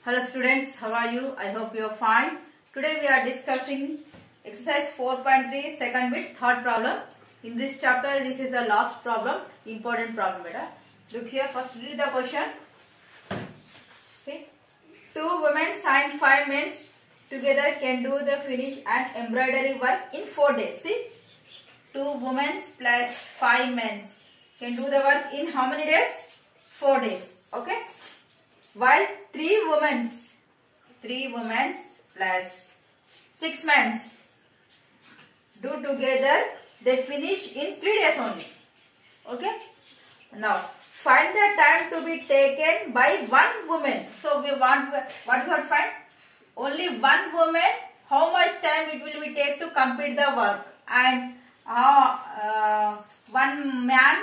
Hello students, how are you? I hope you are fine. Today we are discussing exercise 4.3 second bit third problem. In this chapter this is the last problem, important problem beta. Look here, first read the question. See, 2 women and 5 men together can do the finish and embroidery work in 4 days. See, 2 women plus 5 men can do the work in how many days? 4 days. Okay. While 3 women plus 6 men do together, they finish in 3 days only. Okay. Now find the time to be taken by one woman. So we want what we have to find? Only one woman. How much time it will be take to complete the work, and one man,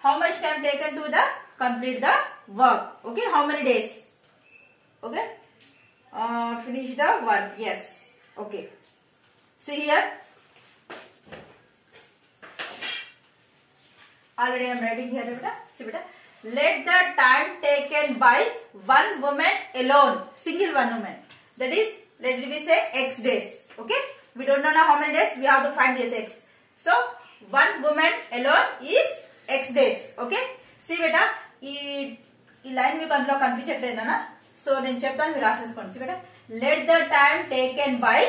how much time taken to the complete the work. Okay, how many days? Okay, finish the work. Yes. Okay, see here, already I am writing here beta. See beta, let the time taken by one woman alone, single one woman, that is, let me say x days. Okay, we don't know now how many days, we have to find this x. So one woman alone is x days. Okay, see beta, ఈ line మీకు అందులో కనిపించట్లేదనా? So నేను చెప్తాను, మీరు రాసేసుకోండి. See beta, let the time taken by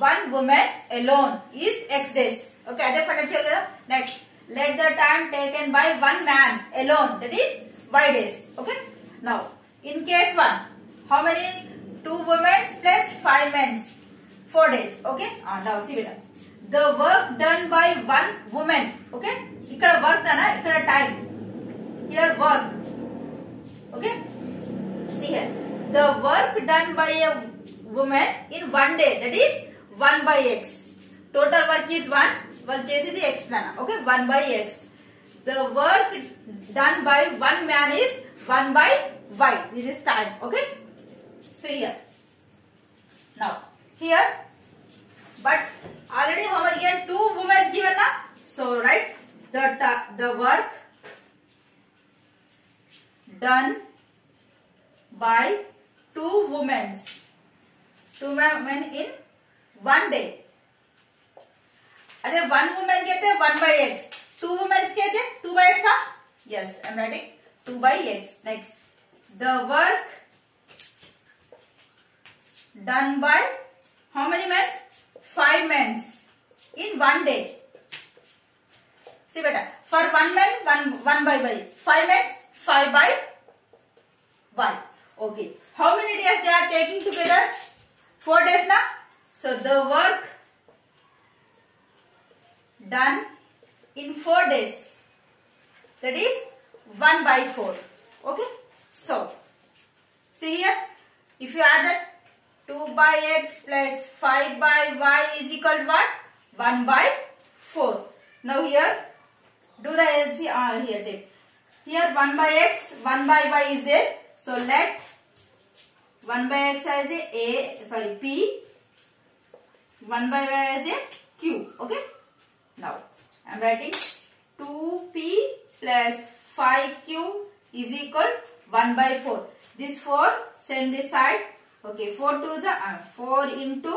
one woman alone is x days. Okay, అదే find out చేయాలి కదా. Next, let the time taken by one man alone, that is y days. Okay, now in case 1, how many? 2 women plus 5 men, 4 days. Okay, now see beta, the work done by one woman. Okay, ఇక్కడ work అనా, ఇక్కడ time, here work. Okay, see here, the work done by a woman in 1 day, that is 1 by x. Total work is 1, వాళ్ళు చేసేది x plan. Okay, 1 by x. The work done by one man is 1 by y. This is time. Okay, see here. Now here, but already how much here? 2 women given na. So write the work done by 2 women in 1 day. अरे 1 woman कहते हैं 1 by x, 2 women कहते हैं 2 by x. Yes, I am writing 2 by x. Next, the work done by how many men? 5 men in 1 day. See beta, for 1 man 1 by y, 5 men 5 by y. Okay, how many days they are taking together? 4 days na. So the work done in 4 days, that is 1 by 4. Okay, so see here, if you add that 2 by x plus 5 by y is equal to what? 1 by 4. Now here do the LCM. Here take, here 1 by x, 1 by y is there. So let 1 by x as P, 1 by y as a Q. Okay, now I am writing 2p plus 5q is equal 1 by 4. This 4 send this side. Okay, 4 to the 4 into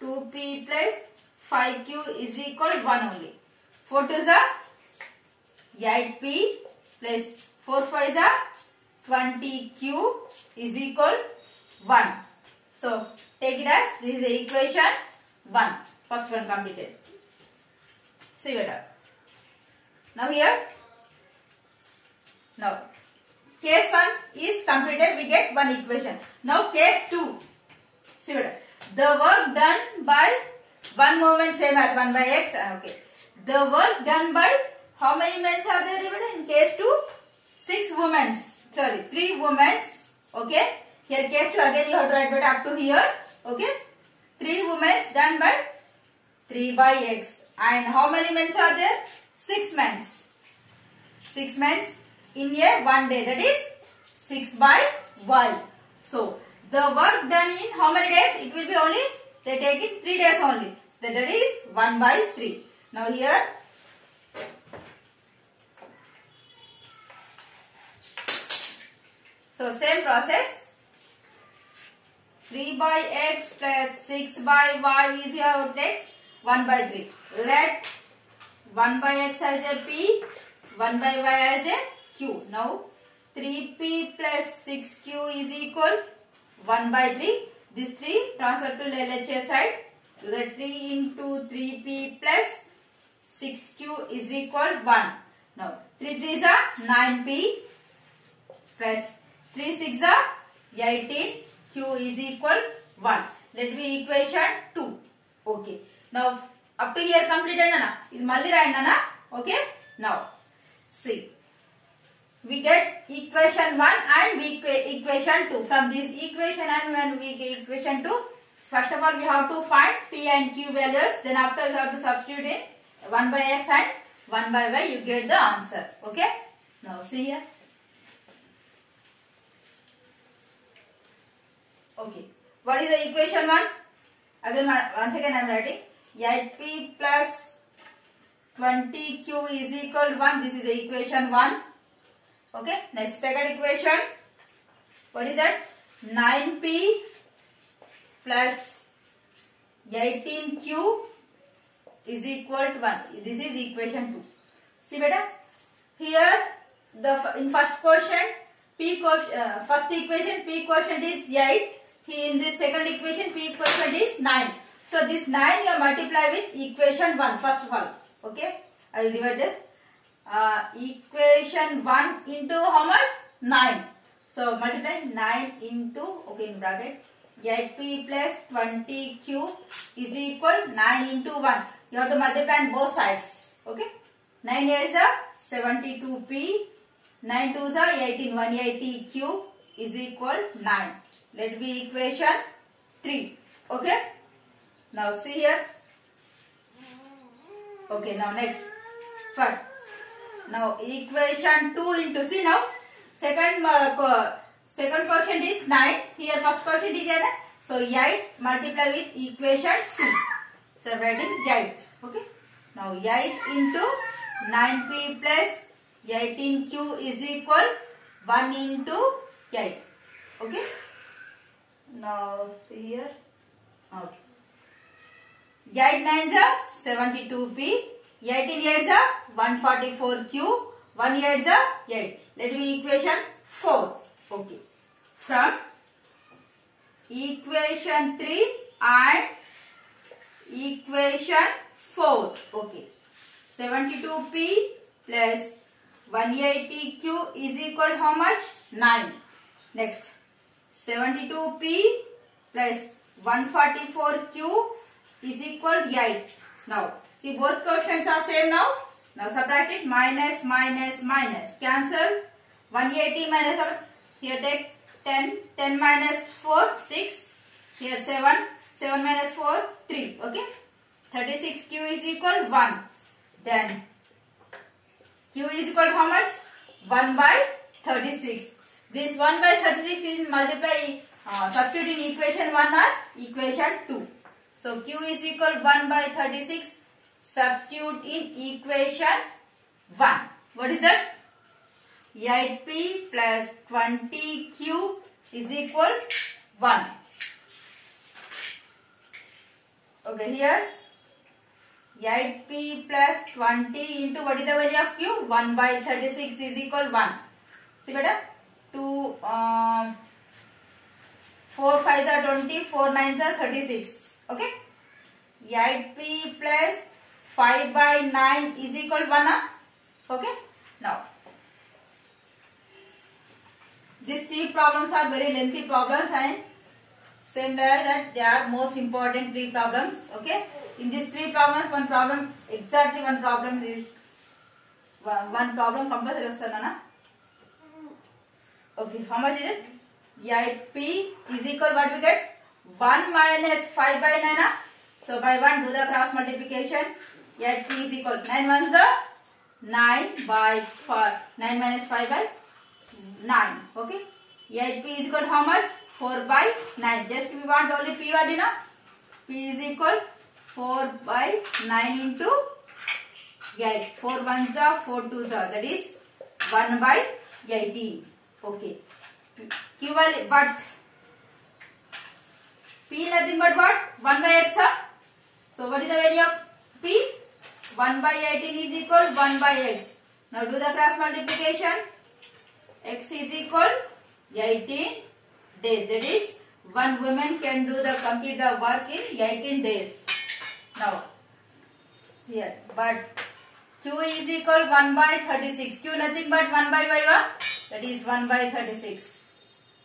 2p plus 5q is equal 1 only. 4 to the 8p plus 4 5 is 20q is equal 1. So take it as this is the equation 1. First one completed. See better. Now here, now case 1 is completed, we get one equation. Now case 2, see better, the work done by one woman same as 1 by x. Okay, the work done by how many men are there in case 2? 3 women. Okay, here case 2 again you have to write it up to here. Okay, 3 women done by 3 by x. And how many men are there? 6 men. 6 men in a 1 day, that is 6 by y. So the work done in how many days? It will be only, they take in 3 days only. That is 1 by 3. Now here, so same process. 3 by x plus 6 by y is your take 1 by 3. Let 1 by x as a p, 1 by y as a q. Now 3p plus 6q is equal 1 by 3. This 3 transfer to LHS side. You get 3 into 3p plus 6q is equal 1. Now 3 3s are 9p plus 3 6 are 18. Q is equal 1. Let be equation 2. Okay. Now up to here completed na? This malli rayandi na? Okay. Now see. We get equation 1 and equation 2. From this equation and when we get equation 2, first of all we have to find p and q values. Then after we have to substitute in 1 by x and 1 by y. You get the answer. Okay. Now see here. Okay. What is the equation 1? Again, once again I am writing 8p plus 20q is equal 1. This is the equation 1. Okay. Next second equation. What is that? 9p plus 18q is equal to 1. This is equation 2. See beta? Here in first quotient first equation p quotient is 8. In this second equation p quotient is 9. So this 9 you multiply with equation 1 first of all. Okay. I will divide this. Equation 1 into how much? 9. So multiply 9 into, okay, in bracket 8p plus 20q is equal 9 into 1. You have to multiply on both sides. Okay. 9 here is a 72p. 9 2s are 18. 180q is equal 9. Let be equation 3. Okay. Now see here. Okay. Now next. First. Now equation 2 into, see now. Second quotient is 9. Here first quotient is 8. So 8 multiply with equation 2. So writing 8. Okay. Now 8 into 9p plus 18q is equal 1 into 8. Okay. Now see here. Okay. 8 9s are 72p. 18 8s are 144q. 1 8s are 8. Let me equation 4. Okay. From equation 3 and equation 4. Okay. 72p plus 180q is equal how much? 9. Next. 72p plus 144q is equal 8. Now, see both quotients are same now. Now subtract it. Minus, minus, minus. Cancel. 180 minus, here take 10. 10 minus 4, 6. Here 7. 7 minus 4, 3. Okay. 36q is equal 1. Then q is equal to how much? 1 by 36. This 1 by 36 is multiply, substitute in equation 1 or equation 2. So q is equal 1 by 36. Substitute in equation 1. What is that? 8p plus 20q is equal 1. Okay, here 8p plus 20 into what is the value of q? 1 by 36 is equal 1. See better? 2, 4 5s are 20, 4 9s are 36. Okay? 8p plus 5 by 9 is equal 1. Okay? Now, these three problems are very lengthy problems and same way that they are most important three problems. Okay? In these three problems, one problem is one problem compulsory vastana. Okay, how much is it? 8p is equal what we get? 1 minus 5 by 9. So by 1 do the cross multiplication. 8p is equal 9 ones are 9 by 5. 9 minus 5 by 9. Okay. 8p is equal to how much? 4 by 9. Just we want only p value na. P is equal 4 by 9 into 8. 4 ones are 4 twos are. That is 1 by 18. Okay. Q value, but P nothing but what? 1 by x. So what is the value of P? 1 by 18 is equal 1 by x. Now do the cross multiplication. X is equal 18 days. That is, one woman can do the complete the work in 18 days. Now here, but Q is equal 1 by 36. Q nothing but 1 by 5. That is 1 by 36.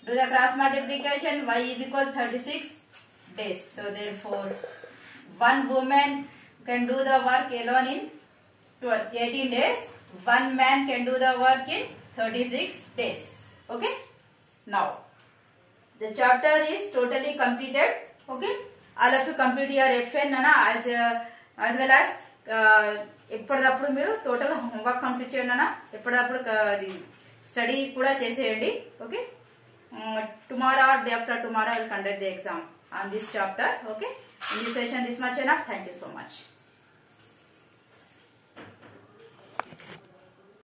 Do the cross multiplication. Y is equal 36 days. So therefore, one woman can do the work alone in 18 days. One man can do the work in 36 days. Okay. Now, the chapter is totally completed. Okay. All of you complete your FN as well as ఎప్పటికప్పుడు మీరు total homework complete చేయండి అన్న. ఎప్పటికప్పుడు study కూడా చేసేయండి. Okay. Tomorrow or day after tomorrow I will conduct the exam on this chapter. Okay. In this session this much enough. Thank you so much.